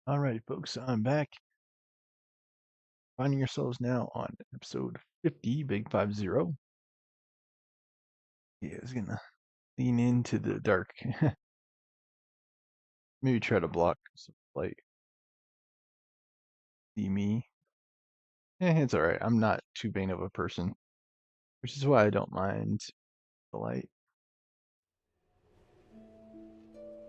Alright, folks, I'm back. Finding yourselves now on episode 50, Big 50. Yeah, it's gonna lean into the dark. Maybe try to block some light. See me. It's alright. I'm not too vain of a person, which is why I don't mind the light.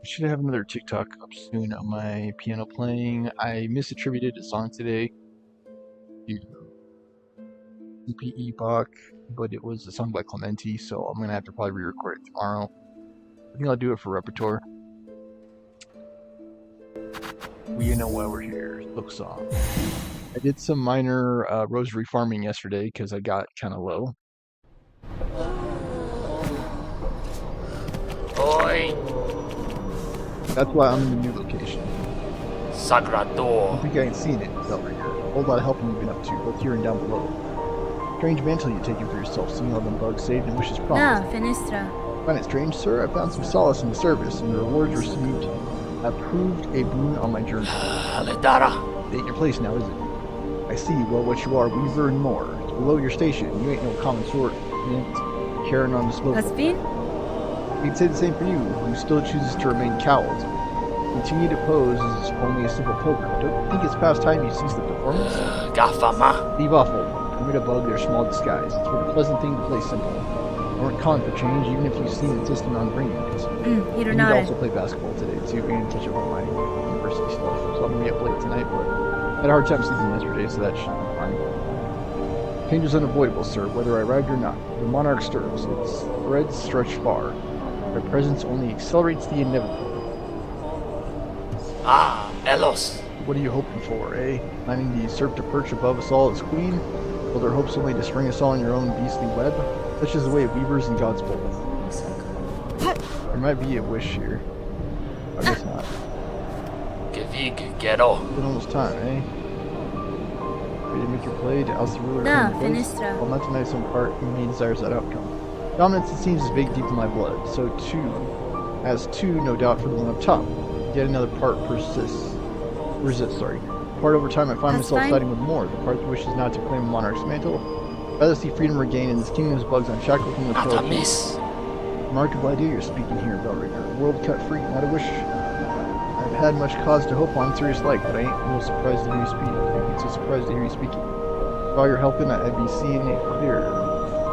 I should have another TikTok up soon on my piano playing. I misattributed a song today to CPE Bach, but it was a song by Clementi, so I'm gonna have to probably re-record it tomorrow. I think I'll do it for repertoire. We know why we're here. Silksong. I did some minor rosary farming yesterday because I got kind of low. Oi, That's why I'm in the new location. I Sagrador. think I ain't seen it over here. A whole lot of helping you've been up to, both here and down below. Strange mantle you've taken for yourself, seeing all them bugs saved and wishes promised. Na, Finestra. Find it strange, sir? I found some solace in the service, and the rewards received have proved a boon on my journey. Aledara. It ain't your place now, is it? I see, well, what you are, weaver and more. It's below your station. You ain't no common sort. You ain't carrying on the slope. Hasbin? We'd say the same for you, who still chooses to remain cowled. Continue to pose as only a simple pilgrim. Don't you think it's past time you cease the performance? Gafama. Leave off, old one. Permit a bug their small disguise. It's what a pleasant thing to play simple. I weren't calling for change, even if you seem insistent on bringing it. I need to also play basketball today, too, and catch up on my university stuff. So I'm going to be up late tonight, but I had a hard time sleeping yesterday, so that should be fine. Change is unavoidable, sir, whether I arrived or not. The monarch stirs. Its threads stretch far. Their presence only accelerates the inevitable. Ah, Elos. What are you hoping for, eh? Planning to usurp the perch above us all as queen? Will their hopes only to string us all in your own beastly web? Such is the way of weavers and gods both. There might be a wish here. I guess not. Gevig Gero. It's been almost time, eh? Ready to make your play to oust the ruler Na, from the place? Finestra. While not tonight some part in me desires that outcome. Dominance, it seems, is baked deep in my blood. So too, no doubt, for the one up top. Yet another part resists. Part over time I find That's myself fine. siding with more. The part that wishes not to claim a monarch's mantle. Rather see freedom regained in this kingdom's bugs unshackled from the throat. Atamis. Remarkable idea you're speaking here, Bellringer. A world cut free, not a wish I've had much cause to hope on serious like, but I ain't real surprised to hear you speak. I ain't so surprised to hear you speaking. With all your helping, I'd be seeing it clear.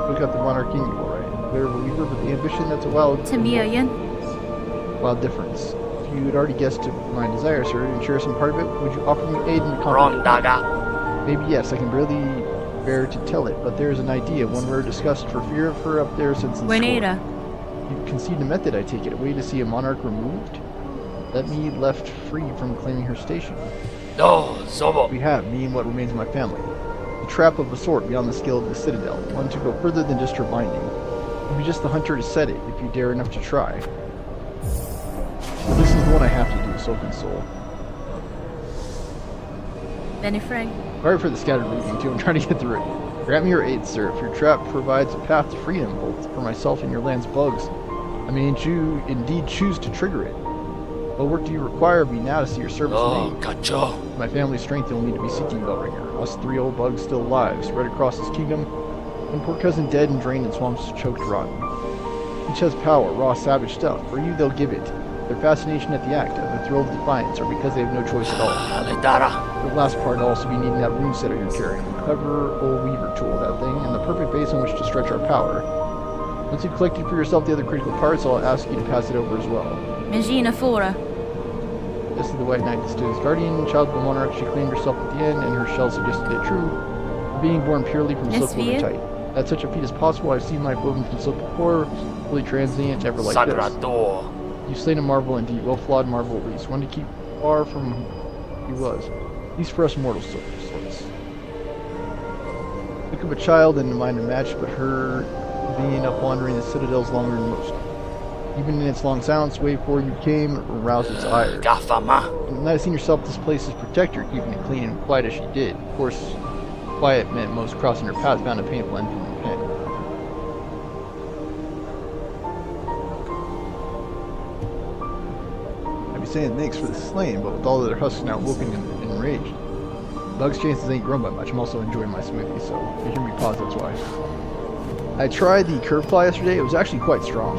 Look at the monarch in you, alright. Clear of a weaver, but the ambition, that's a wild difference. If you had already guessed my desire, sir, and share some part of it, would you offer me aid in the conflict? Rondaga. Maybe yes, I can barely bear to tell it, but there is an idea, one we're discussed for fear of her up there since the Buenera. You concede a method, I take it, a way to see a monarch removed? Let me left free from claiming her station. No, Zobo. We have, me and what remains of my family. A trap of a sort beyond the skill of the citadel, one to go further than just her binding. You'll be just the hunter to set it, if you dare enough to try. But this is the one I have to do, soul and soul. Benifrag. Sorry for the scattered reading, too. I'm trying to get through it. Grant me your aid, sir. If your trap provides a path to freedom, both for myself and your land's bugs, I may indeed choose to trigger it. What work do you require of me now to see your service No, made? Cacho. My family's strength you'll need to be seeking, Bellringer. Us three old bugs still alive, spread across this kingdom, and poor cousin dead and drained in swamps choked rotten. Each has power, raw, savage stuff. For you, they'll give it. Their fascination at the act, of the thrill of defiance, or because they have no choice at all. Aledara. The last part will also be needing that rune setter you're carrying. Clever old weaver tool, that thing, and the perfect base on which to stretch our power. Once you've collected for yourself the other critical parts, I'll ask you to pass it over as well. Megina Fora. This is the White Knight stood as guardian, child of the monarch. She claimed herself at the end, and her shell suggested it true. Being born purely from silk woven tight. That such a feat is possible, I've seen life woven from silk before, fully transient, never like this. Sagrador. You've slain a marvel indeed, well-flawed marvel at least, one to keep far from who he was. At least for us mortal sorts. Think of a child and mind a match, but her being up wandering the citadel's longer than most. Even in its long silence, way before you came, aroused its ire. Gafama. And not seen yourself displaced as protector, keeping it clean and quiet as she did. Of course, quiet meant most crossing her path found a painful end from the pen. saying thanks for the slaying, but with all of their husks now woken and enraged, Bug's chances ain't grown by much. I'm also enjoying my smoothie, so if you hear me pause, that's why. I tried the curve fly yesterday. It was actually quite strong.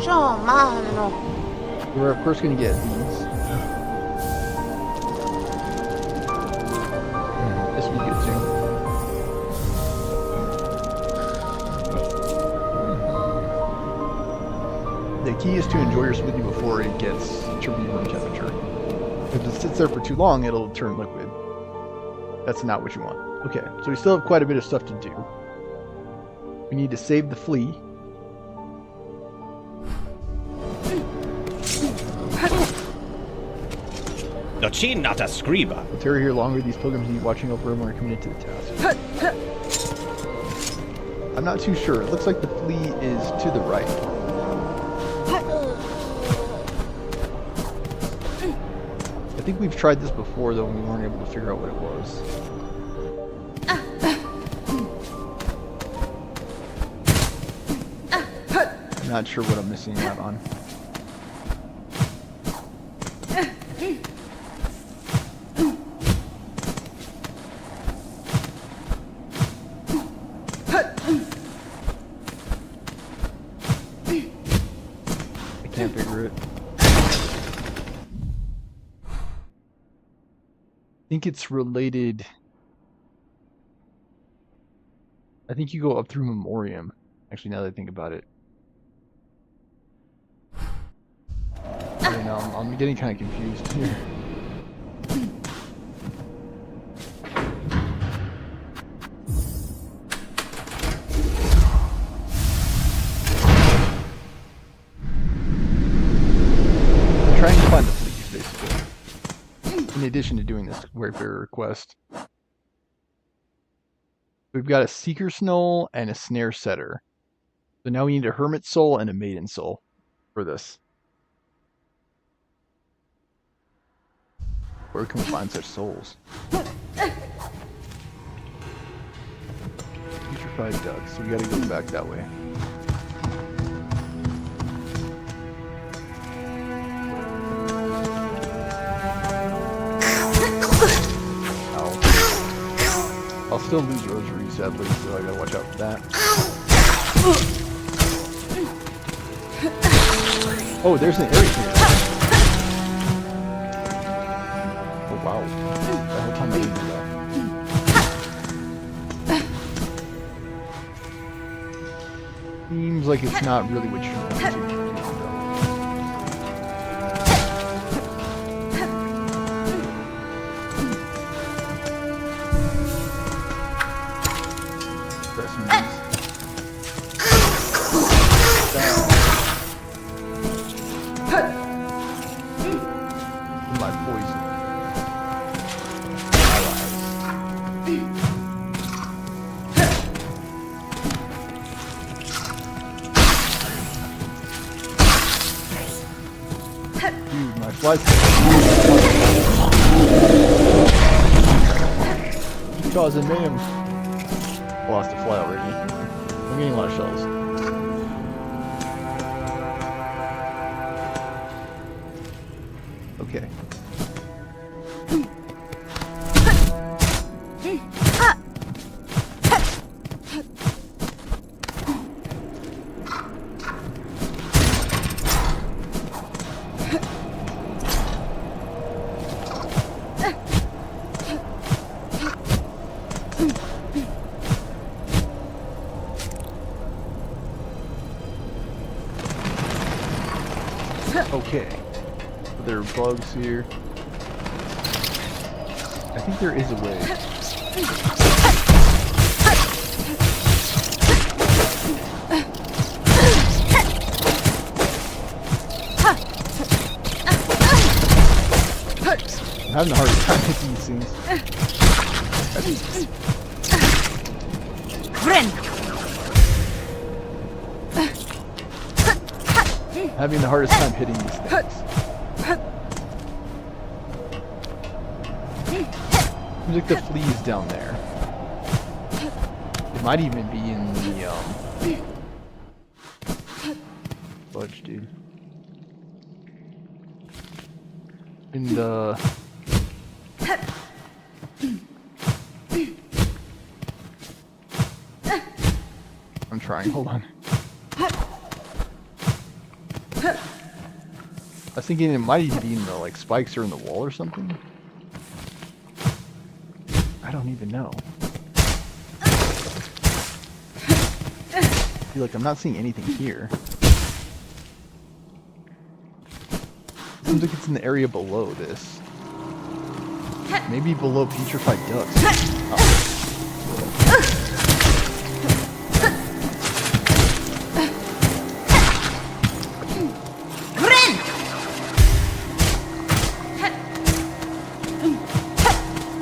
We're of course going to get these. This will be good too. The key is to enjoy your smoothie before it gets to room temperature. If it sits there for too long, it'll turn liquid. That's not what you want. Okay, so we still have quite a bit of stuff to do. We need to save the flea. Dochinata scriba. We'll tarry here longer. These pilgrims need watching over everyone are committed to the task. I'm not too sure. It looks like the flea is to the right. I think we've tried this before, though, and we weren't able to figure out what it was. I'm not sure what I'm missing out on. I can't figure it. I think it's related. I think you go up through Memoriam. Actually, now that I think about it. I know, I'm getting kind of confused here. I'm trying to find the fleas, basically. In addition to doing this Wayfarer quest. We've got a Seeker Snow and a Snare Setter. So now we need a Hermit Soul and a Maiden Soul for this. Where can we find such souls? Putrefied ducks, so we gotta go back that way. I'll still lose Rosary, sadly, so I gotta watch out for that. Oh, there's an area here. Oh, wow. The whole time I didn't do that. Seems like it's not really what you want to do, though. Causing mayhem. Lost a fly already. I'm getting a lot of shells. Okay. Okay, so there are bugs here. I think there is a way. I'm having a hard time hitting these things. Having the hardest time hitting these things. Seems like the flea is down there. It might even be in the fudge, dude. in the... I'm trying, hold on. I was thinking it might even be in the, like, spikes or in the wall or something. I don't even know. I feel like I'm not seeing anything here. Seems like it's in the area below this. Maybe below putrefied ducks. Oh.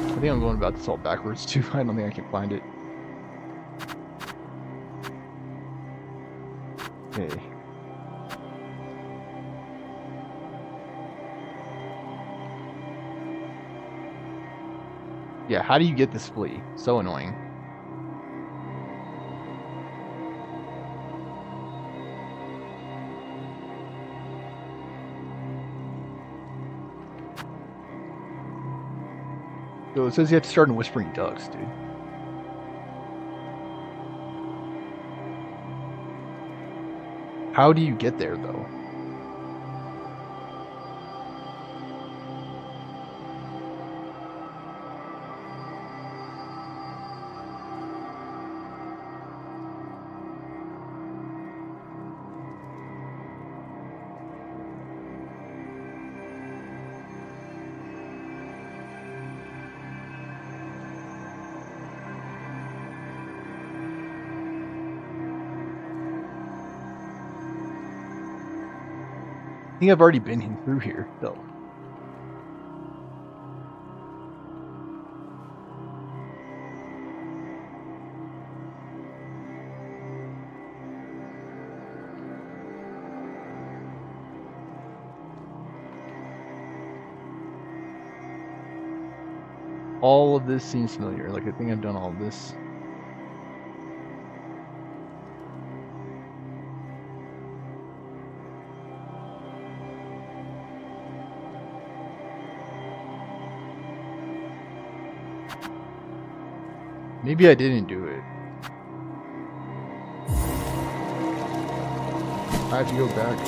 I think I'm going about this all backwards too. I don't think I can find it. Okay. Yeah, how do you get this flea? So annoying. So it says you have to start in Whispering Ducks, dude. How do you get there, though? I think I've already been in through here, though. All of this seems familiar. Like, I think I've done all of this. Maybe I didn't do it. I have to go back.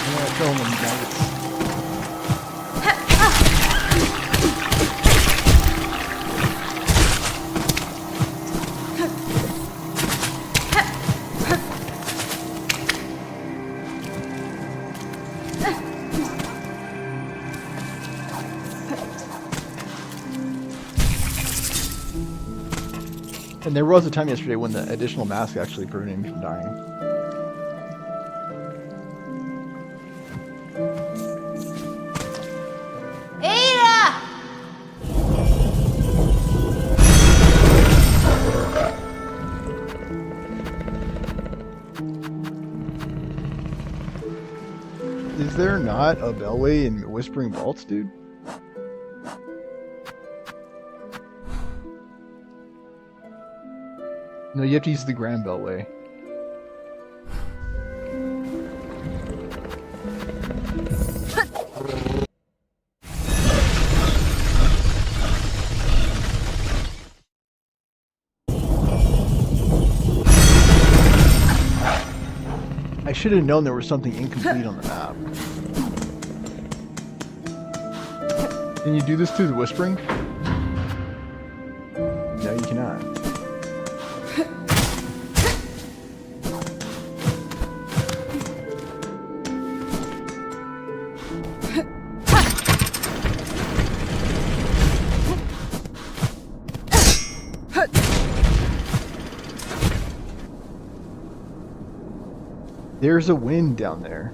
Yeah, kill them, maggots. And there was a time yesterday when the additional mask actually prevented me from dying. Ada! Is there not a bellway in Whispering Vaults, dude? No, you have to use the Grand Bellway. I should have known there was something incomplete on the map. Can you do this through the Whispering? No, you cannot. There's a wind down there.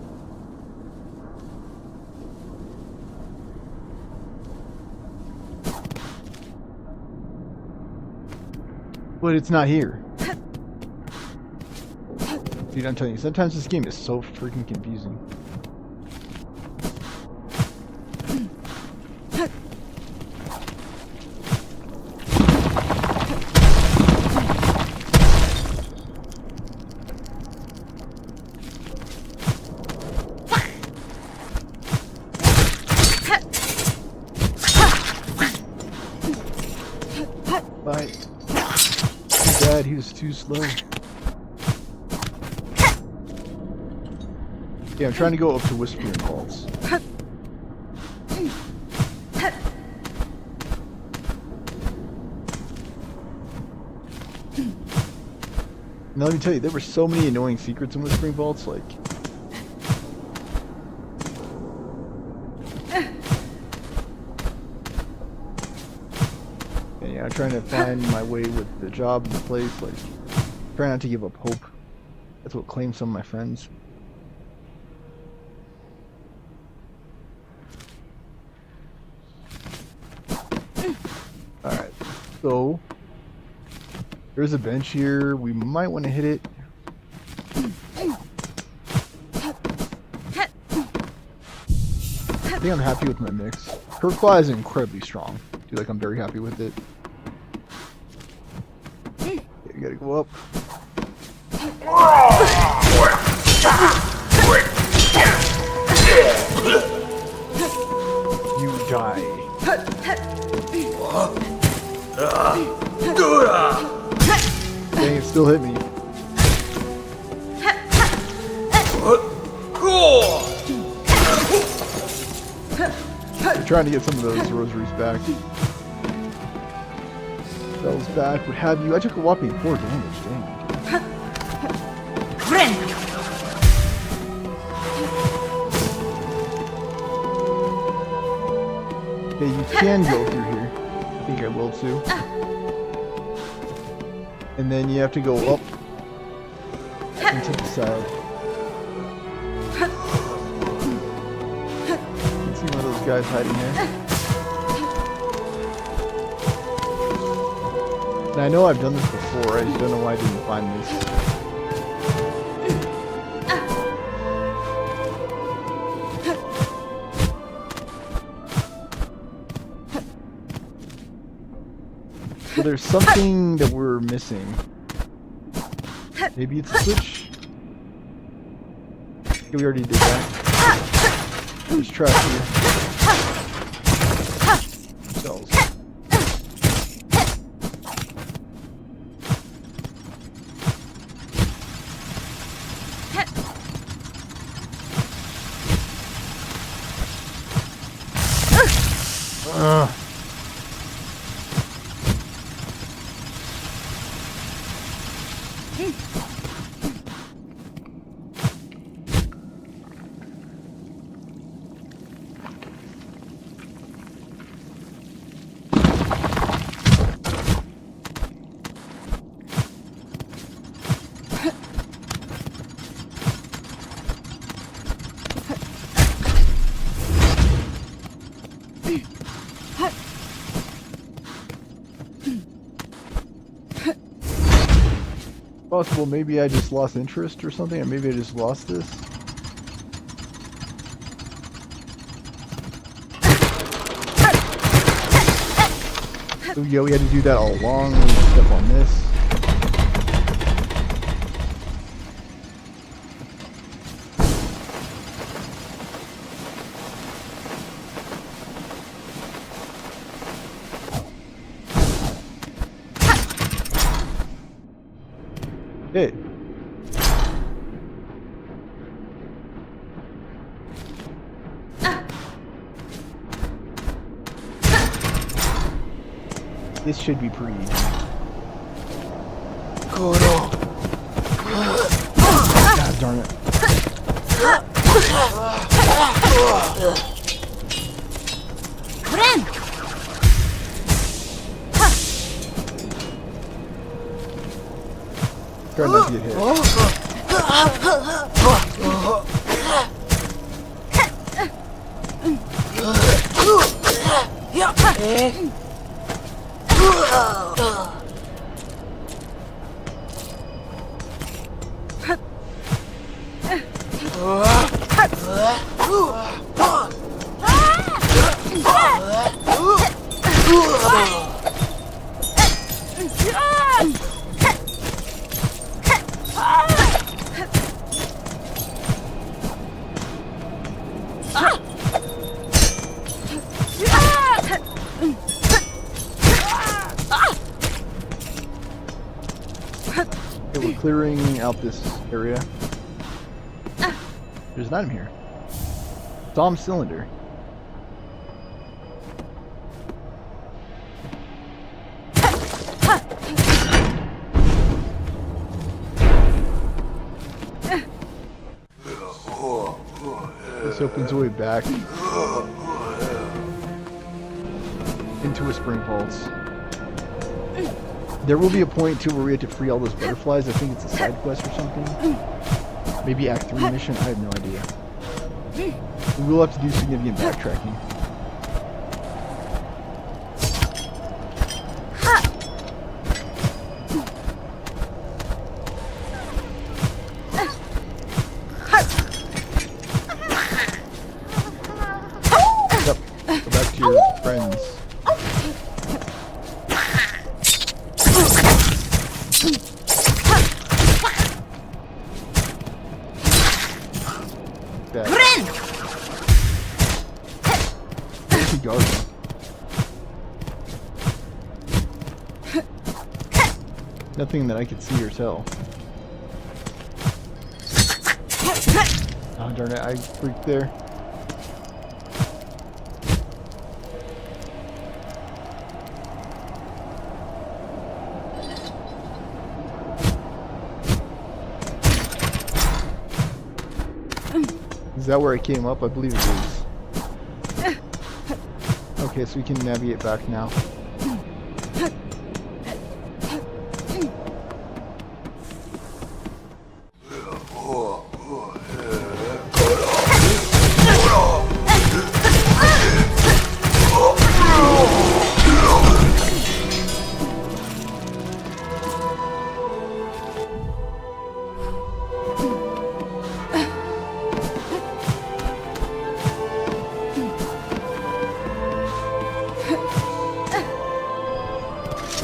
But it's not here. Dude, I'm telling you, sometimes this game is so freaking confusing. Bye. Too bad, he was too slow. Yeah, I'm trying to go up to Whispering Vaults. Now let me tell you, there were so many annoying secrets in Whispering Vaults, like... Yeah, I'm trying to find my way with the job and the place, like... Try not to give up hope. That's what claimed some of my friends. Alright, so... There's a bench here, we might want to hit it. I think I'm happy with my mix. Turquoise is incredibly strong. I feel like I'm very happy with it. Okay, we gotta go up. You die. Dang, it still hit me. I'm trying to get some of those rosaries back. Spells back, what have you. I took a whopping 4 damage, dang. Okay, you can go through here. I think I will too. And then you have to go up and to the side. You can see one of those guys hiding here. And I know I've done this before, I just don't know why I didn't find this. So there's something that we're missing. Maybe it's a switch? Okay, we already did that. There's trash here. Cells. Possible, maybe I just lost interest or something, or maybe I just lost this. So yeah, we had to do that all along. We step on this. Hey. This should be pretty easy. God darn it. Try not to get hit. Okay, we're clearing out this area. There's an item here. Dom cylinder. This opens the way back into a spring pulse. There will be a point too where we have to free all those butterflies. I think it's a side quest or something. Maybe Act 3 mission. I have no idea. We will have to do significant backtracking. Yep. Go back to your friends. Nothing that I could see or tell. Oh darn it, I freaked there. Is that where I came up? I believe it is. Okay, so we can navigate back now.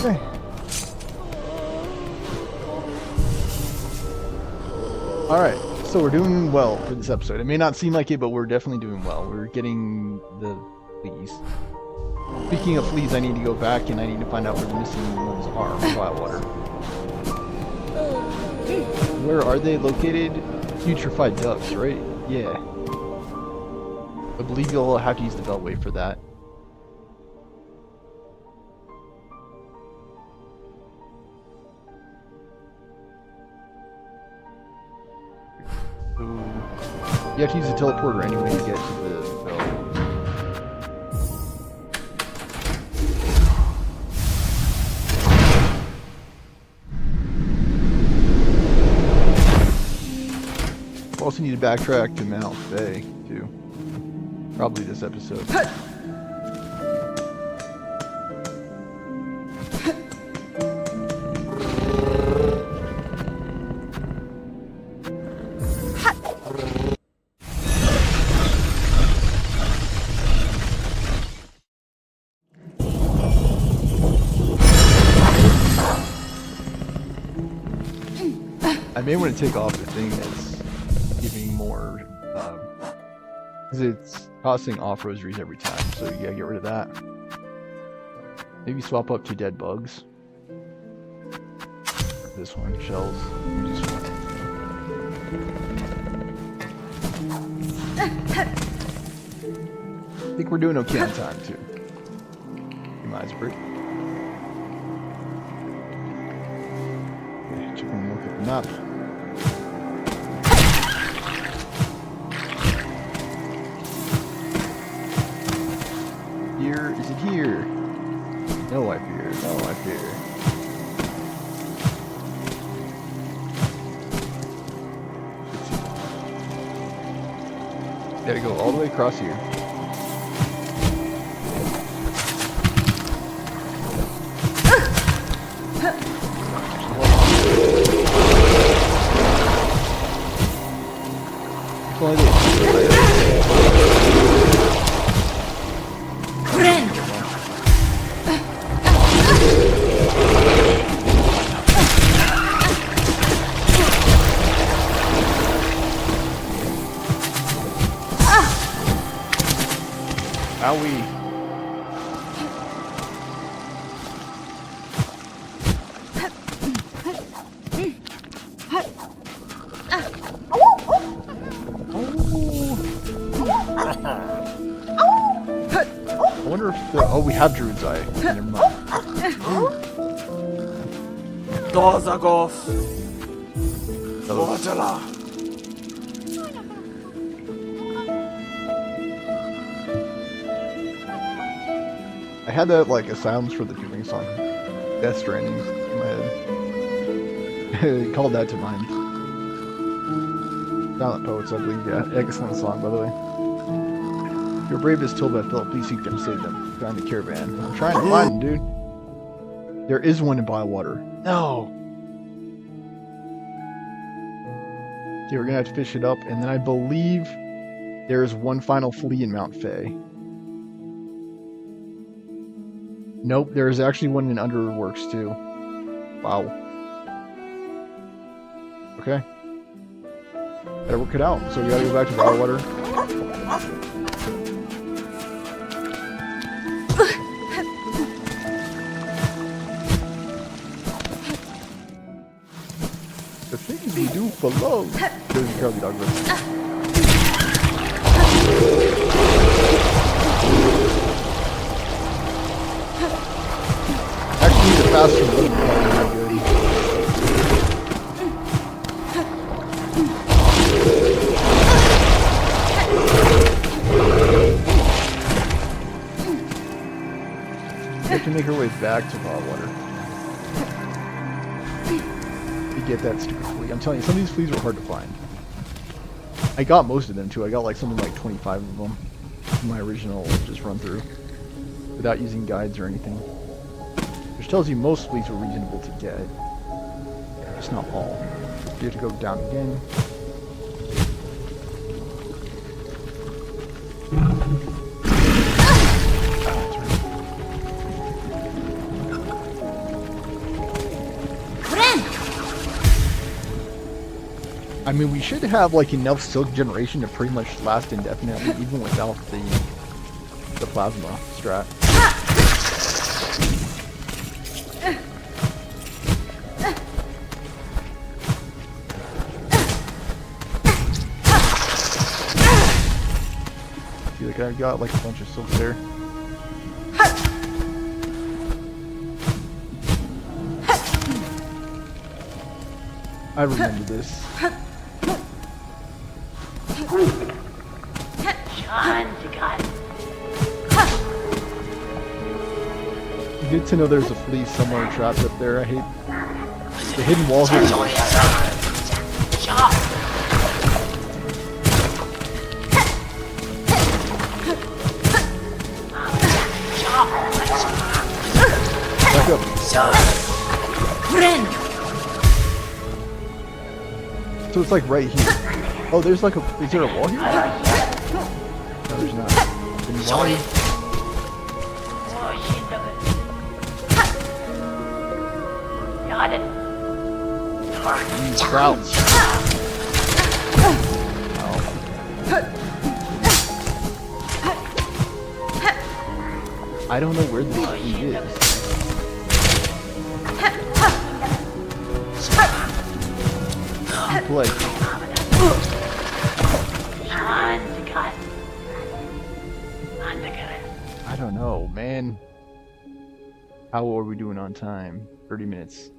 Okay. Alright, so we're doing well for this episode. It may not seem like it, but we're definitely doing well. We're getting the fleas. Speaking of fleas, I need to go back and I need to find out where the missing ones are. Firewater. Where are they located? Putrefied ducks, right? Yeah. I believe you'll have to use the beltway for that. You have to use the teleporter anyway to get to the bell. We also need to backtrack to Mount Bay, too. Probably this episode. I may want to take off the thing that's giving more, because it's costing off rosaries every time, so you gotta get rid of that. Maybe swap up 2 dead bugs. This one, shells. Just one. I think we're doing okay on time, too. Might as well. Okay, check and look at the map. Here, is it here? No, I fear. No, I fear. Gotta go all the way across here. Well, Owie. I wonder if the... Oh, we have Druid's Eye. Never mind. Dozagov. That was- Wojala. I had that, like, Asylums for the Doing song. Death Stranding in my head. Called that to mind. Silent Poets, I believe, yeah. Excellent song, by the way. Your brave is told by Philip, please seek them, save them. Find the caravan. I'm trying to find them, dude. There is one in Bywater. No! Okay, we're gonna have to fish it up, and then I believe there's one final flea in Mount Fay. Nope, there is actually one in Underworks too. Wow. Okay. Better work it out. So we gotta go back to Bywater. The things we do for love. There's a Charlie Dog. Actually, the faster one is probably really good. We have to make our way back to Bywater to get that stupid flea. I'm telling you, some of these fleas were hard to find. I got most of them too. I got like something like 25 of them in my original just run through without using guides or anything. Which tells you most fleas were reasonable to get. Just not all. You have to go down again. I mean, we should have like enough silk generation to pretty much last indefinitely, even without the plasma strat. See, like I've got like a bunch of silk there. I remember this. Good to know there's a flea somewhere trapped up there. I hate the hidden wall here. Back up. So it's like right here. Oh, there's like a... Is there a wall here? No, there's not. Hidden wall. Crowds. I don't know where this flea is. Like, I don't know, man. How are we doing on time? 30 minutes.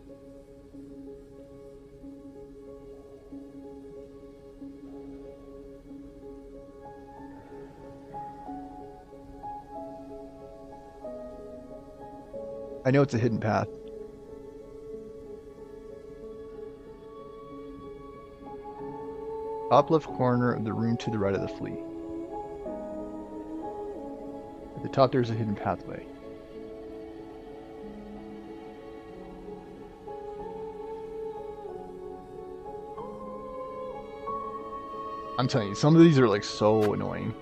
I know it's a hidden path. Top left corner of the room to the right of the flea. At the top there's a hidden pathway. I'm telling you, some of these are like so annoying.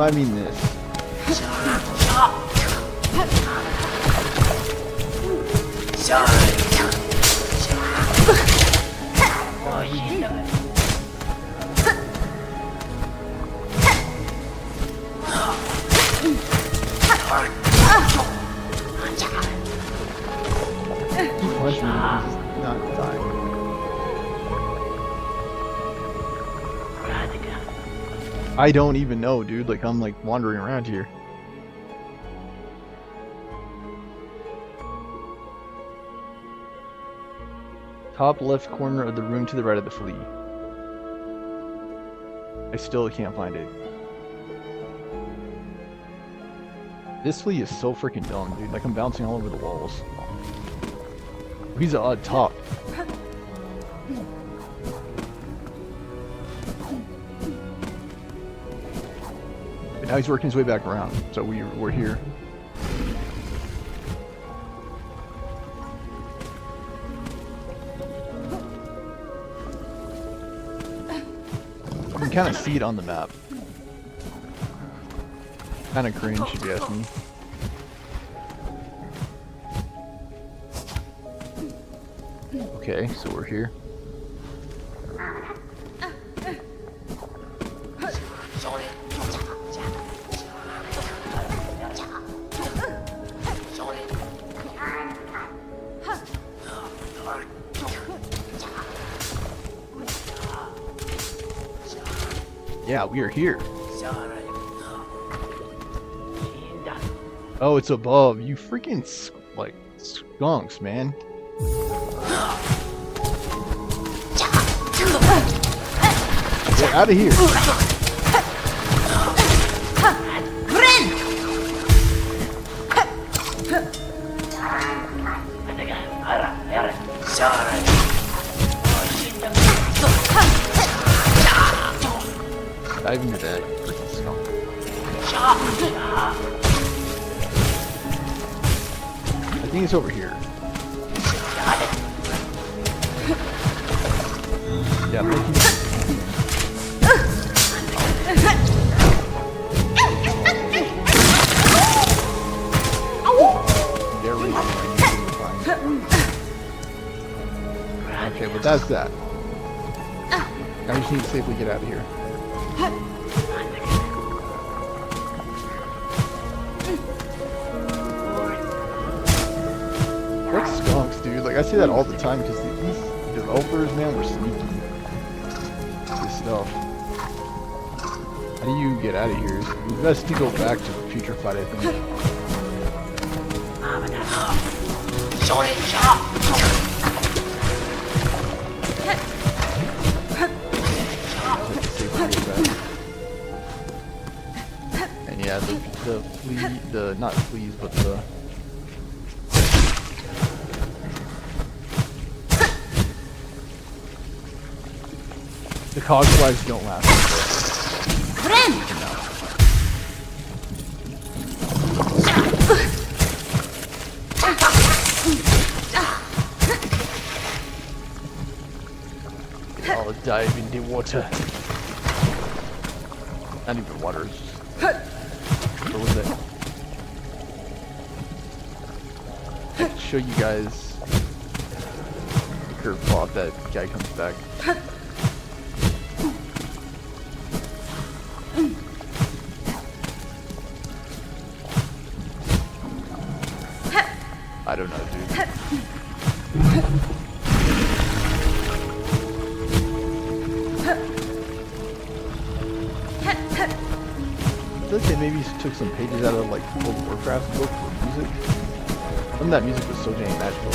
I mean this. He punched me, he's not dying. I don't even know, dude. Like, I'm like wandering around here. Top left corner of the room to the right of the flea. I still can't find it. This flea is so freaking dumb, dude. Like, I'm bouncing all over the walls. He's at top. But now he's working his way back around, so we're here. You can kind of see it on the map. Kind of cringe, if you ask me. Okay, so we're here. Yeah, we are here. Oh, it's above. You freaking like skunks, man. Get out of here. Dive into that, you freaking skunk. I think it's over here. Yeah, thank you. There we go. Okay, but that's that. I just need to safely get out of here. What skunks, dude? Like, I say that all the time because these developers, man, were sneaky. This stuff. How do you get out of here? It's best to go back to the future fight, I think. And yeah, the flea, not fleas, but the cog flies don't last. I'll dive in the water. Not even water, it's just... What was it? I can show you guys the curve plot if that guy comes back. I don't know, dude. I feel like they maybe took some pages out of like World of Warcraft's book for music. Some of that music was so dang magical.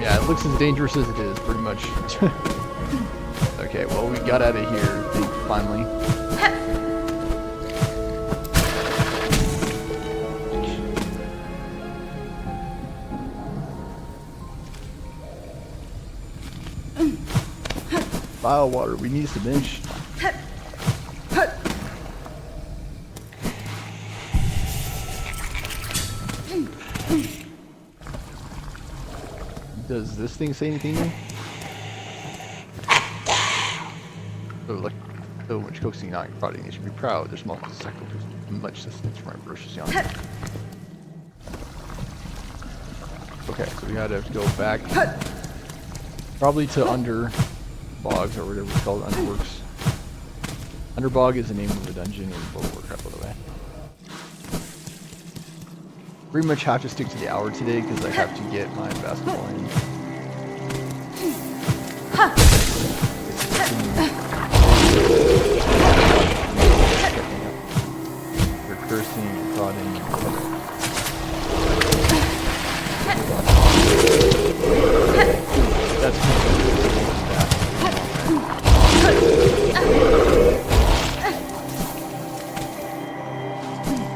Yeah, it looks as dangerous as it is, pretty much. Okay, well, we got out of here, finally. Bile water. We need some inch. Does this thing say anything new? So, like, so much coaxing not prodding. You should be proud. There's multiple sacrifices. Much distance from our ferocious young. Okay, so we had to go back. Probably to Underbogs or whatever it's called, Underworks. Underbog is the name of the dungeon in World of Warcraft, by the way. Pretty much have to stick to the hour today because I have to get my basketball in. We're cursing and prodding. That's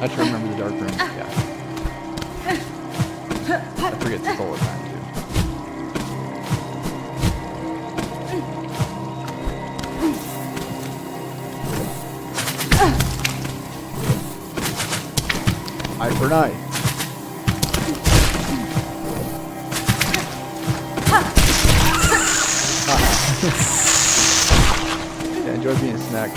I try to remember the dark room. Yeah. I forget this all the time too. Eye for an eye. Yeah, enjoy being a snack.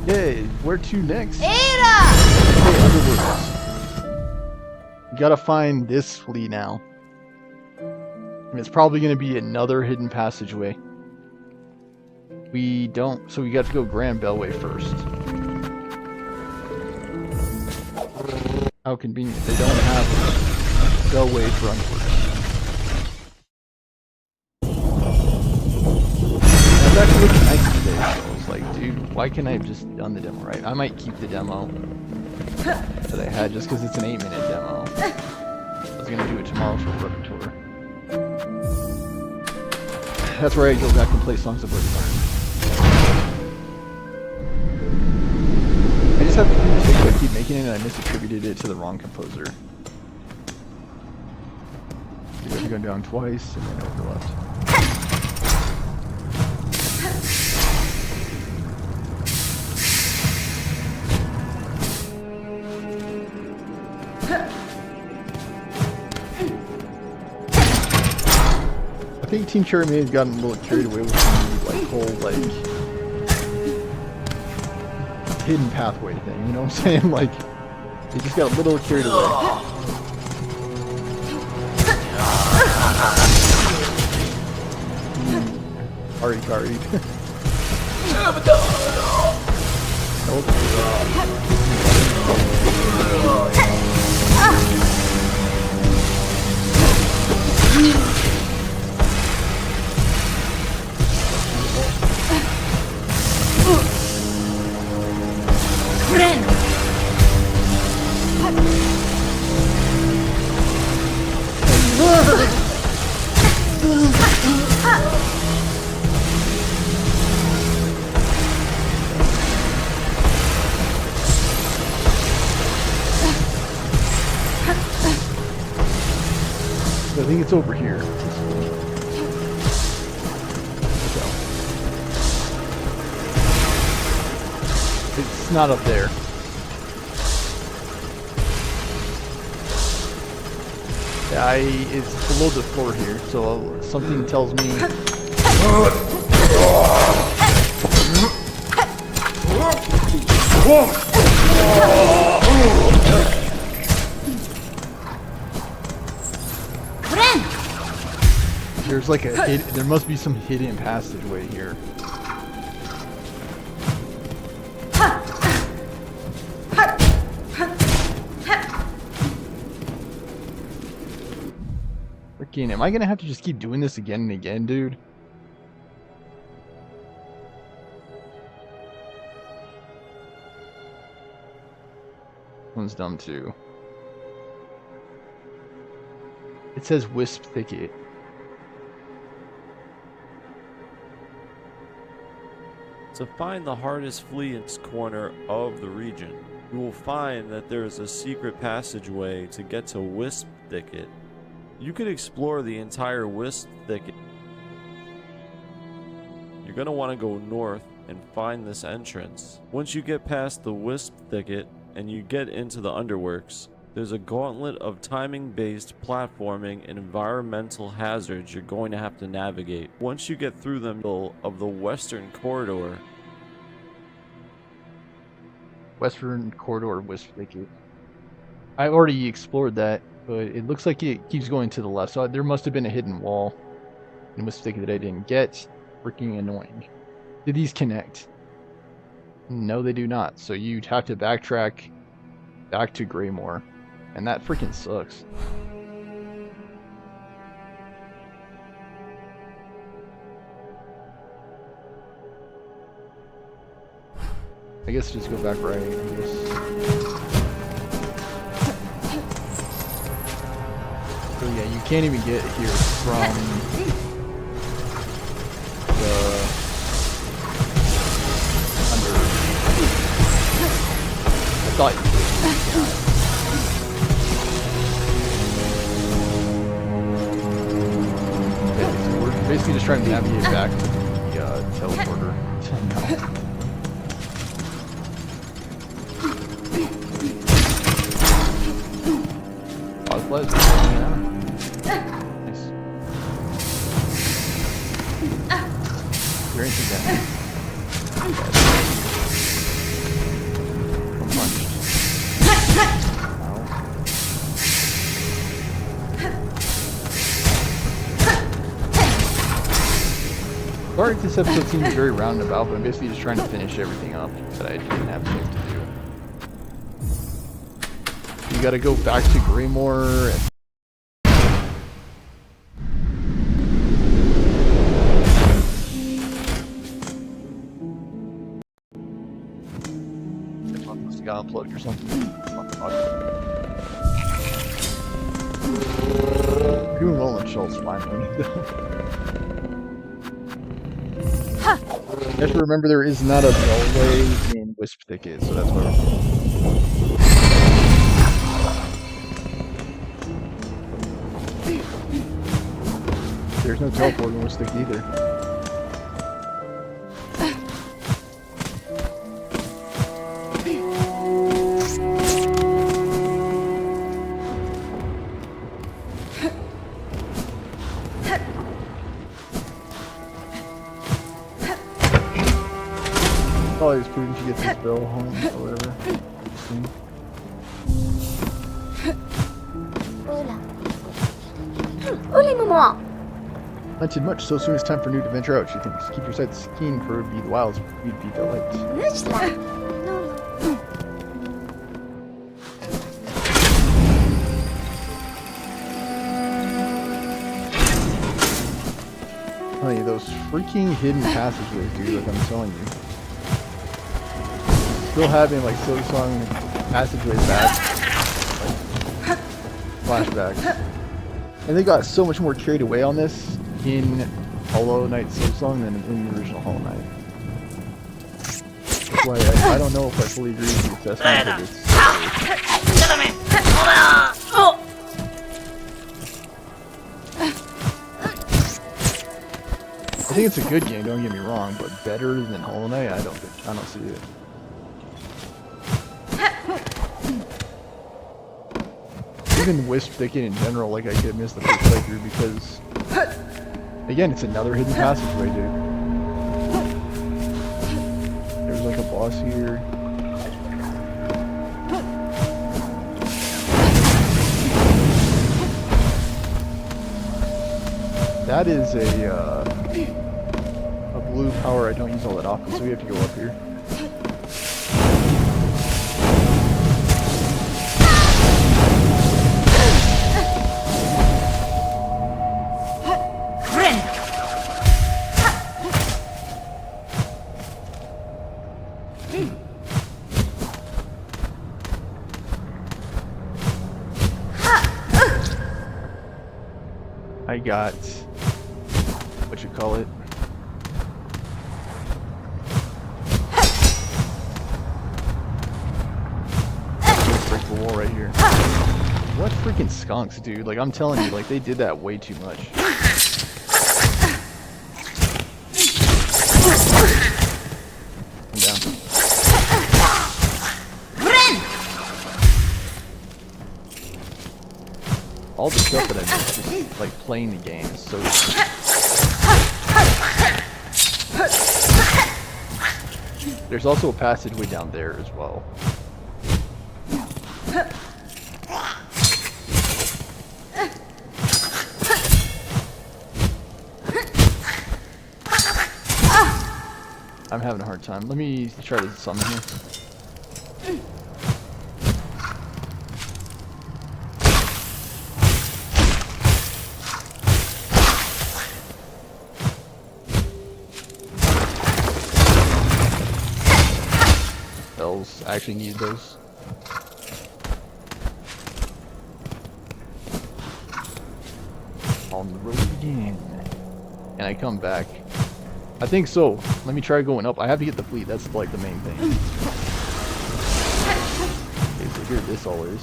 Okay, where to next? Ada! Okay, Underworks. We gotta find this flea now. And it's probably gonna be another hidden passageway. We don't, so we got to go Grand Bellway first. How convenient. They don't have Bellway for Underworks. That's actually looking nice today, so I was like, dude, why can't I have just done the demo right? I might keep the demo that I had just because it's an 8-minute demo. I was gonna do it tomorrow for a rubber tour. That's where I go back and play Songs of Birthmark. I just have to do this because I keep making it and I misattributed it to the wrong composer. You have to go down twice and then over left. I think Team Cherry may have gotten a little carried away with the like whole like hidden pathway thing, you know what I'm saying? Like they just got a little carried away. Kari. I think it's over here. It's not up there. Yeah, it's below the floor here, so something tells me. There's like there must be some hidden passageway here. Freaking, am I gonna have to just keep doing this again and again, dude? One's dumb too. It says Wisp Thicket. To find the hardest fleetest corner of the region, you will find that there is a secret passageway to get to Wisp Thicket. You could explore the entire Wisp Thicket. You're going to want to go north and find this entrance. Once you get past the Wisp Thicket and you get into the Underworks, there's a gauntlet of timing-based platforming and environmental hazards you're going to have to navigate. Once you get through the middle of the Western Corridor, Wisp Thicket. I already explored that, but it looks like it keeps going to the left, so there must have been a hidden wall in Wisp Thicket that I didn't get. Freaking annoying. Do these connect? No, they do not. So you'd have to backtrack back to Greymore, and that freaking sucks. I guess just go back right. I guess. So yeah, you can't even get here from the under. I thought you could. Okay, so we're basically just trying to navigate back to the teleporter now. Nice. You're into that. Sorry if this episode seems very roundabout, but I'm basically just trying to finish everything up that I didn't have time to do. You gotta go back to Greymore. Must have got unplugged or something. Doing well in Schultz finally. You have to remember there is not a hallway in Wisp Thicket, so that's why we're... There's no teleport in Wisp Thicket either. Probably just prudent to get this bill home or whatever. Hunted much so soon it's time for new to venture out, she thinks. Keep your sights keen for it would be the wilds, we'd be delight. Honey, those freaking hidden passageways, dude, like I'm telling you. Still having like Silksong passageways back. Like, flashbacks. And they got so much more carried away on this in Hollow Knight Silksong than in the original Hollow Knight. That's why I don't know if I fully agree with the assessment of this. I think it's a good game, don't get me wrong, but better than Hollow Knight, I don't see it. Even Wisp Thicket in general, like I could miss the first playthrough because, again, it's another hidden passageway, dude. There's like a boss here. That is a blue power I don't use all that often, so we have to go up here. I got, what you call it, upper wall right here. What freaking skunks, dude? Like, I'm telling you, like, they did that way too much. I'm down. All the stuff that I missed, just like playing the game is so easy. There's also a passageway down there as well. I'm having a hard time. Let me try to summon here. Bells. I actually need those. On the road again. And I come back. I think so. Let me try going up. I have to get the fleet. That's like the main thing. Okay, so here this all is.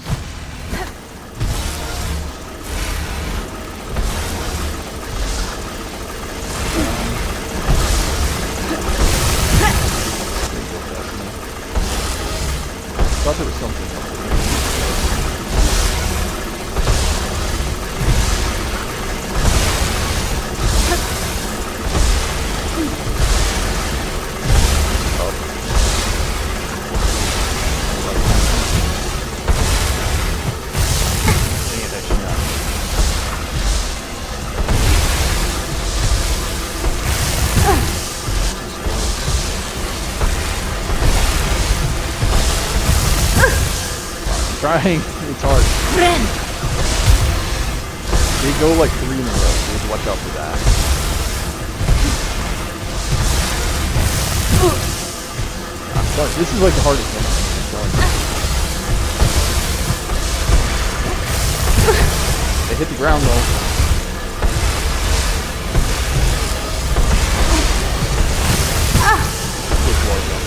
I thought there was something up there. Trying, it's hard. They go like 3 in a row, so just watch out for that. I'm sorry, this is like the hardest one. They hit the ground though. Push walls up.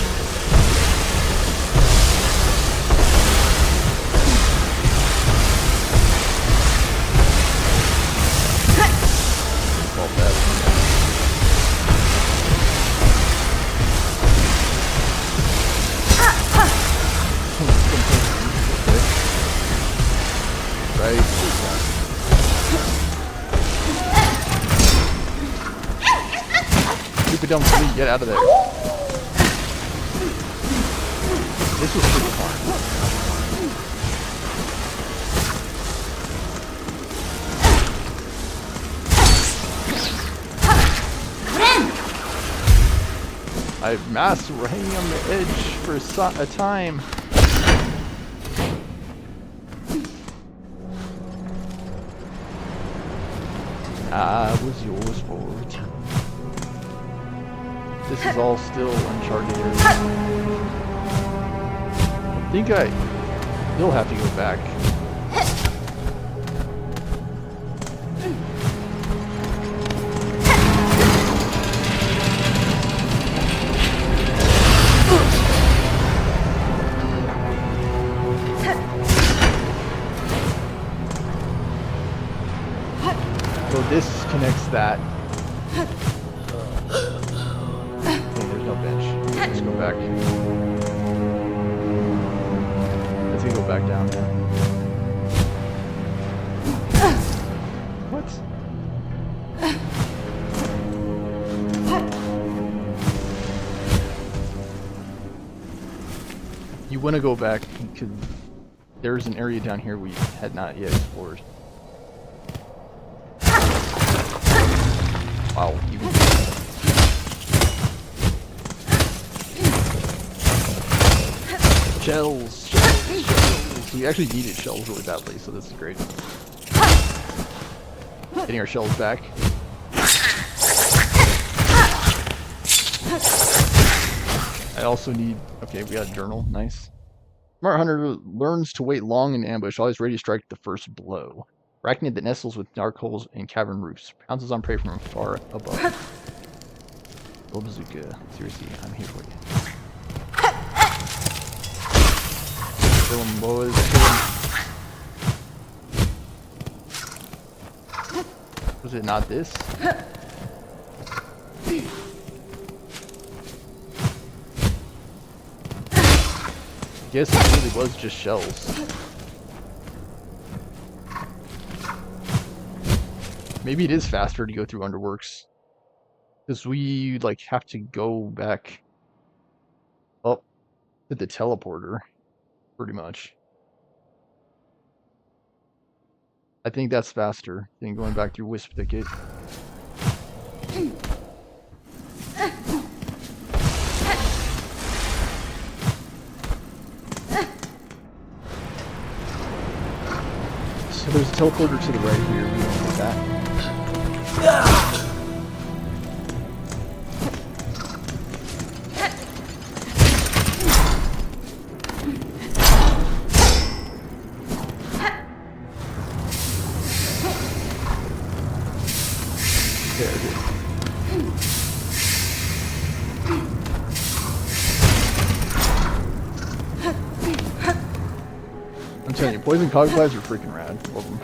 Stupid dumb fleet, get out of there. This was pretty fun. I've masked hanging on the edge for a time. I was yours for a time. This is all still uncharted area. I think I will have to go back. So this connects that. There's no bench. Let's go back. Let's go back down there. What? You want to go back because there's an area down here we had not yet explored. Wow, even shells. We actually needed shells really badly, so this is great. Getting our shells back. I also need. Okay, we got a journal. Nice. Smart hunter learns to wait long in ambush, always ready to strike the first blow. Arachnid that nestles with dark holes and cavern roofs. Pounces on prey from far above. Oh, bazooka. Seriously, I'm here for you. Kill him, boys. Kill him. Was it not this? I guess it really was just shells. Maybe it is faster to go through Underworks. Because we, like, have to go back up to the teleporter, pretty much. I think that's faster than going back through Wisp Thicket. So there's a teleporter to the right here. We don't get that. There it is. I'm telling you, poison cogflies are freaking rad. Love them.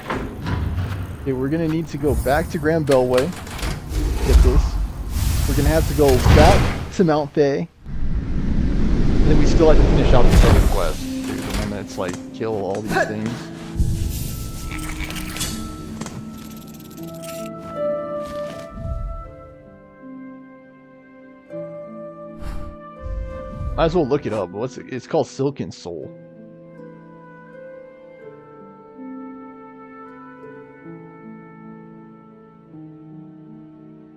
Okay, we're gonna need to go back to Grand Bellway. Get this. We're gonna have to go back to Mount Faye. And then we still have to finish out this other quest, dude. And then it's like kill all these things. Might as well look it up. What's it? It's called Silksong Soul.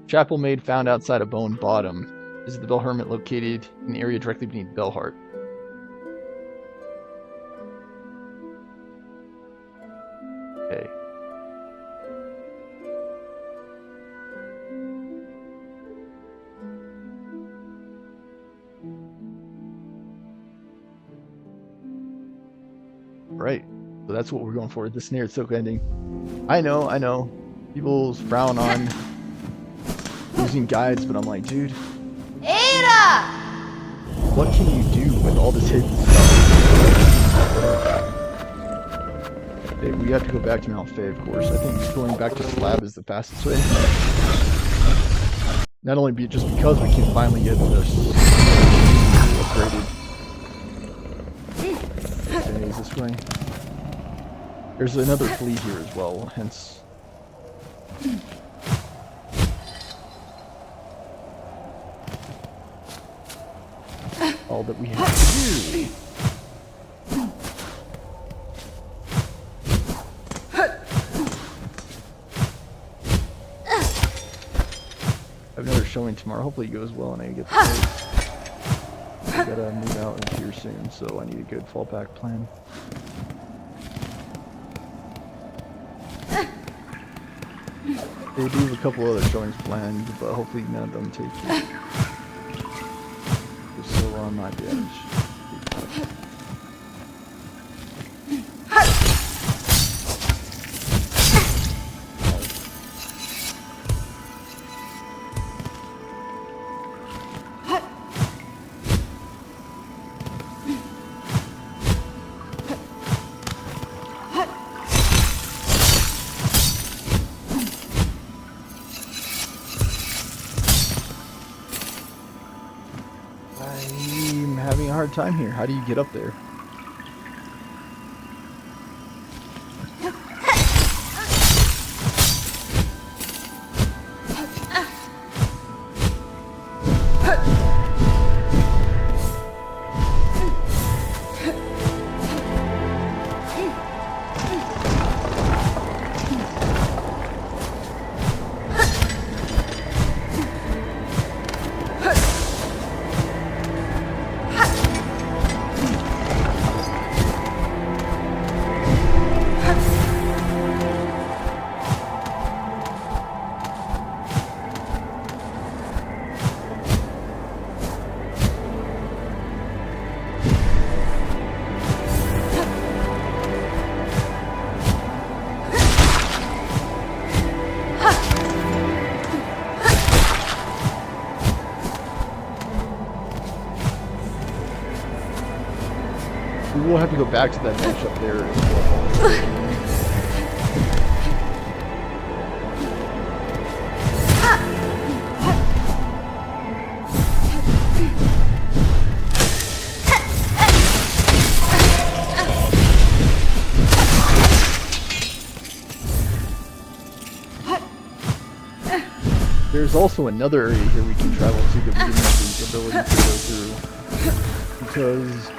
Chapel Maid found outside of Bone Bottom. This is the Bell Hermit located in the area directly beneath Bellheart. Okay. Right. So that's what we're going for. The snared silk ending. I know. People frown on using guides, but I'm like, dude, Ada! what can you do with all this hidden stuff? Okay, we have to go back to Mount Faye, of course. I think going back to Slab is the fastest way. Not only just because we can finally get this upgraded. Okay, is this way? There's another flea here as well, hence. All that we have to do. I have another showing tomorrow. Hopefully it goes well and I get the place. I gotta move out in here soon, so I need a good fallback plan. They do have a couple other showings planned, but hopefully none of them take it. Just so we're on my bench. I'm having a hard time here. How do you get up there? to go back to that bench up there as well. There's also another area here we can travel to that we didn't have the ability to go through. Because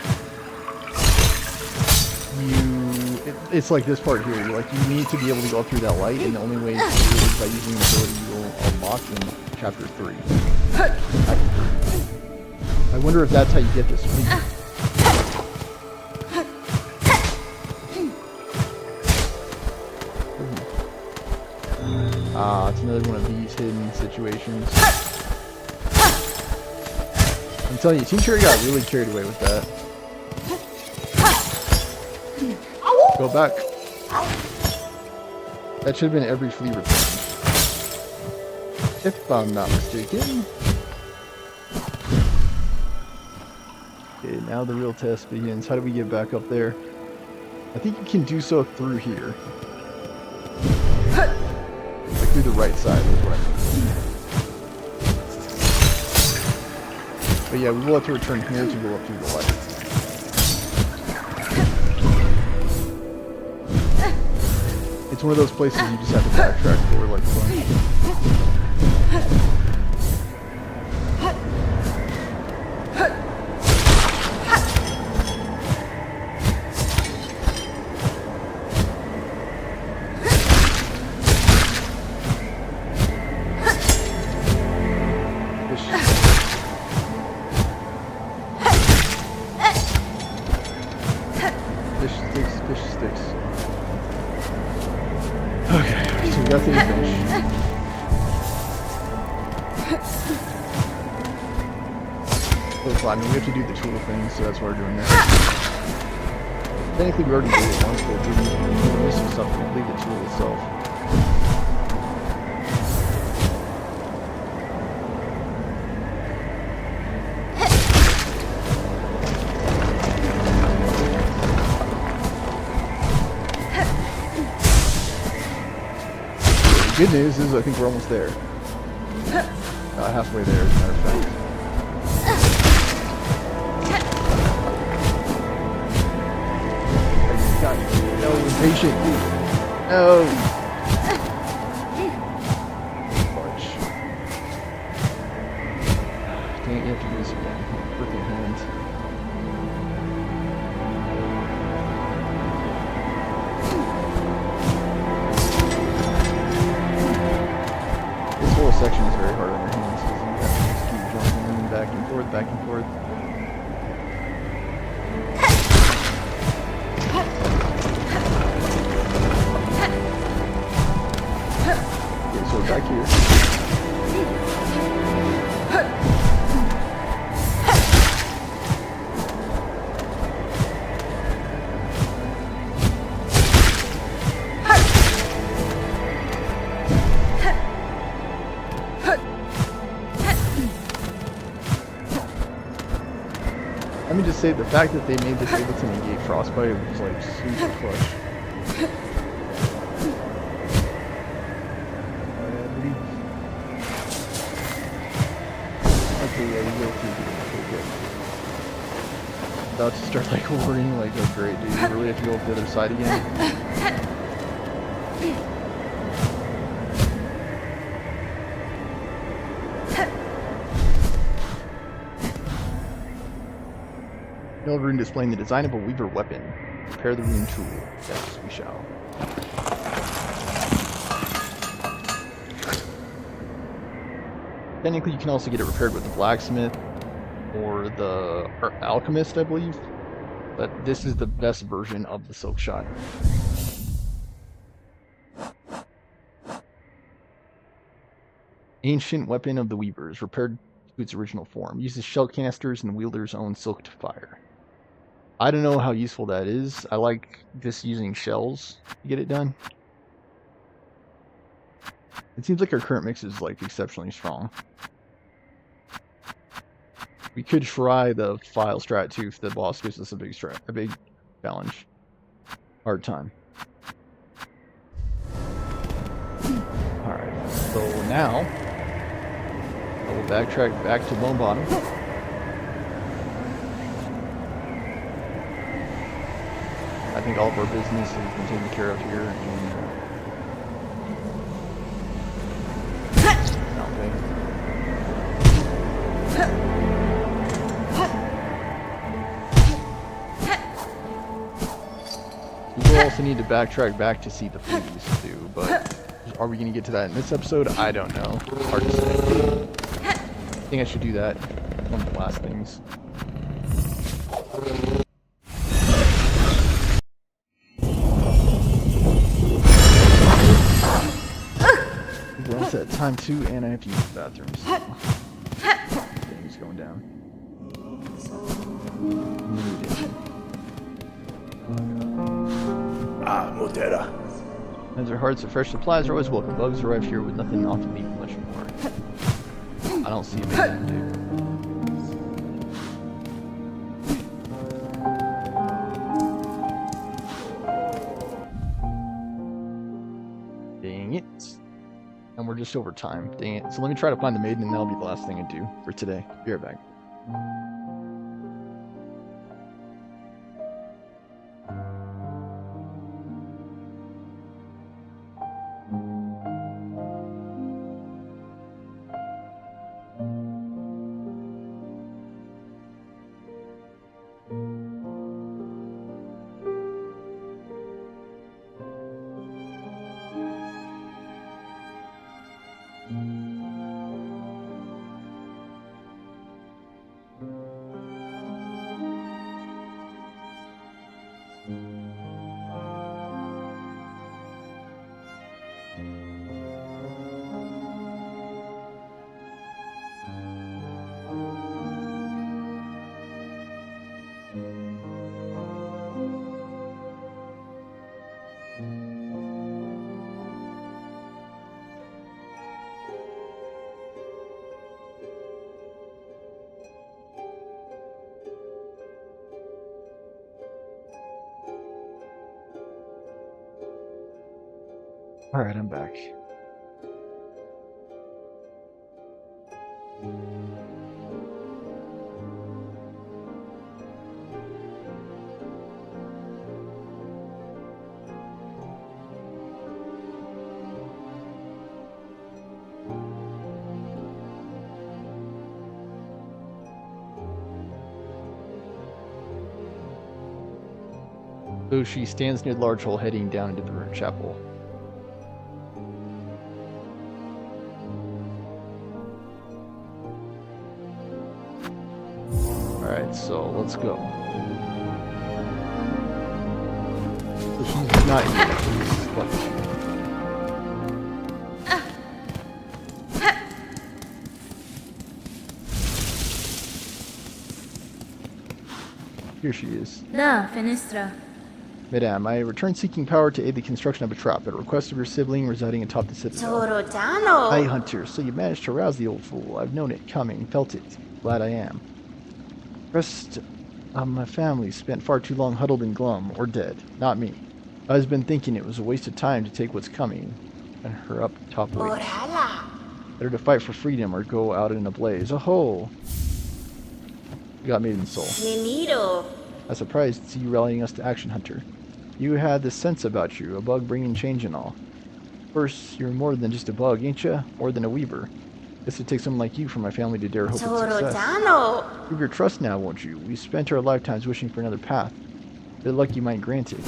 it's like this part here. You need to be able to go through that light, and the only way to do it is by using the ability you will unlock in Chapter 3. I wonder if that's how you get this. Ah, it's another one of these hidden situations. I'm telling you, Team Cherry got really carried away with that. Go back. That should have been every flea return. If I'm not mistaken. Okay, now the real test begins. How do we get back up there? I think you can do so through here. Like through the right side is what I mean. But yeah, we will have to return here to go up through the light. It's one of those places you just have to backtrack for, like fun. Fish sticks. Okay, so we got the fish. So I mean, we have to do the tool thing, so that's why we're doing that. Technically, we already did it once, but we're missing stuff to complete the tool itself. The good news is I think we're almost there. Halfway there, as a matter of fact. No, impatient. No. Fudge. Dang it, you have to do this again. Freaking hands. This whole section is very hard on your hands because you have to just keep jumping back and forth, back and forth. Okay, so we're back here. Let me just say, the fact that they made this able to negate frostbite was like super clutch. Okay, yeah, you go through. Okay, good. About to start like worrying, like, oh great, dude, you really have to go up the other side again? No rune displaying the design of a weaver weapon. Prepare the rune tool. Yes, we shall. Technically, you can also get it repaired with the blacksmith or the alchemist, I believe. But this is the best version of the silk shot. Ancient weapon of the weavers, repaired to its original form. Uses shell canisters and wielder's own silk to fire. I don't know how useful that is. I like this using shells to get it done. It seems like our current mix is like exceptionally strong. We could try the file strat too if the boss gives us a big challenge. Hard time. Alright, so now I will backtrack back to Lone Bottom. I think all of our business has been taken care of here, and we will also need to backtrack back to see the fleas too, but are we going to get to that in this episode? I don't know. Hard to say. I think I should do that. One of the last things. We're almost at time 2, and I have to use the bathroom. So. Things going down. Motera. As our hearts of fresh supplies are always welcome. Bugs arrive here with nothing off to leave much more. I don't see a big to do. Dang it. And we're just over time. Dang it. So let me try to find the maiden, and that'll be the last thing I do for today. Be right back. Alright, I'm back. So she stands near the large hole heading down into the ruined chapel. Alright, so let's go. So she's not here, she's left. Here she is. Da, Fenestra. Madame, I return seeking power to aid the construction of a trap at a request of your sibling residing atop the citadel. Sorotano. Hi, Hunter. So you managed to rouse the old fool. I've known it coming, felt it. Glad I am. The rest of my family spent far too long huddled in glum, or dead. Not me. I've been thinking it was a waste of time to take what's coming and her up top waits. Better to fight for freedom or go out in a blaze. Oh-ho! You got maiden soul. I'm surprised to see you rallying us to action, Hunter. You had this sense about you, a bug bringing change and all. First, you're more than just a bug, ain't ya? More than a weaver. Guess it takes someone like you for my family to dare hope in success. Prove your trust now, won't you? We spent our lifetimes wishing for another path. Good luck you might grant it.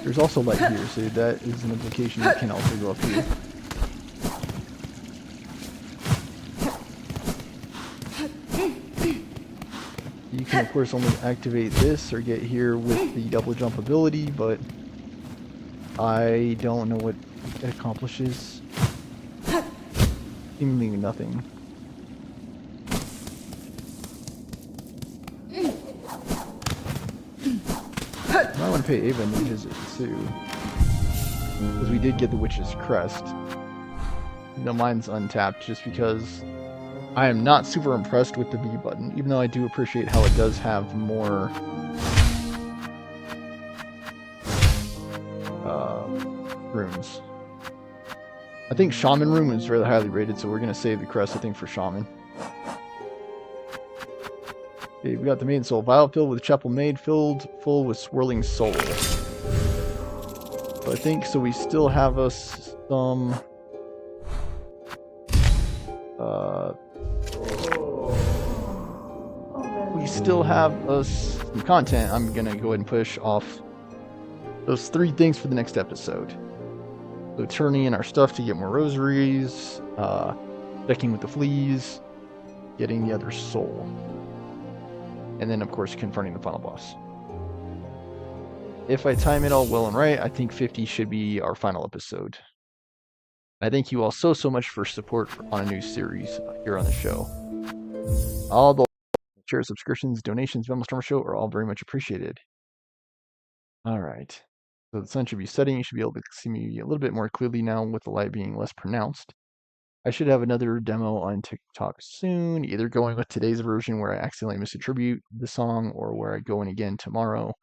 There's also light here, so that is an implication you can also go up here. You can of course only activate this or get here with the double jump ability, but I don't know what it accomplishes. Seemingly nothing. I might want to pay Ava a new visit too. because we did get the Witch's Crest. No, mine's untapped just because I am not super impressed with the B button, even though I do appreciate how it does have more runes. I think Shaman Rune is really highly rated, so we're going to save the crest, I think, for Shaman. Okay, we got the main soul vial filled with chapel made, filled full with swirling soul. So I think, so we still have us some... we still have us some content. I'm going to go ahead and push off those 3 things for the next episode. So turning in our stuff to get more rosaries, checking with the fleas, getting the other soul. And then, of course, confronting the final boss. If I time it all well and right, I think 50 should be our final episode. I thank you all so much for support on a new series here on the show. All the shares, subscriptions, donations, Venmo Stormer Show are all very much appreciated. All right. So the sun should be setting. You should be able to see me a little bit more clearly now with the light being less pronounced. I should have another demo on TikTok soon, either going with today's version where I accidentally misattribute the song or where I go in again tomorrow.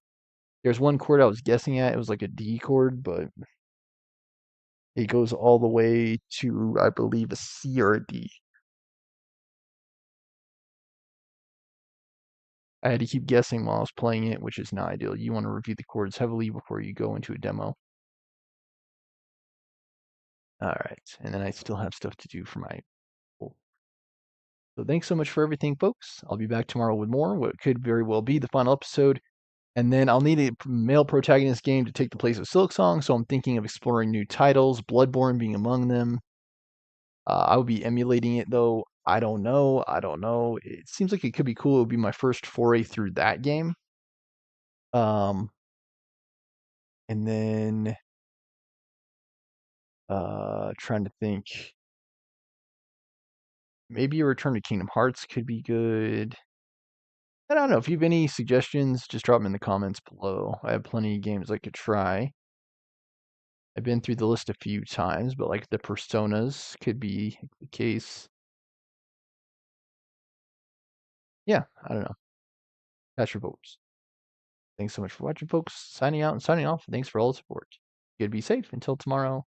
There's one chord I was guessing at. It was like a D chord, but it goes all the way to, I believe, a C or a D. I had to keep guessing while I was playing it, which is not ideal. You want to review the chords heavily before you go into a demo. All right, and then I still have stuff to do for my... So thanks so much for everything, folks. I'll be back tomorrow with more, what could very well be the final episode. And then I'll need a male protagonist game to take the place of Silksong, so I'm thinking of exploring new titles, Bloodborne being among them. I would be emulating it, though. I don't know. It seems like it could be cool. It would be my first foray through that game. And then... trying to think... maybe a Return to Kingdom Hearts could be good. I don't know. If you have any suggestions, just drop them in the comments below. I have plenty of games I could try. I've been through the list a few times, but like the Personas could be the case. Yeah, I don't know. Catch your votes. Thanks so much for watching, folks. Signing out and signing off. Thanks for all the support. You gotta be safe until tomorrow.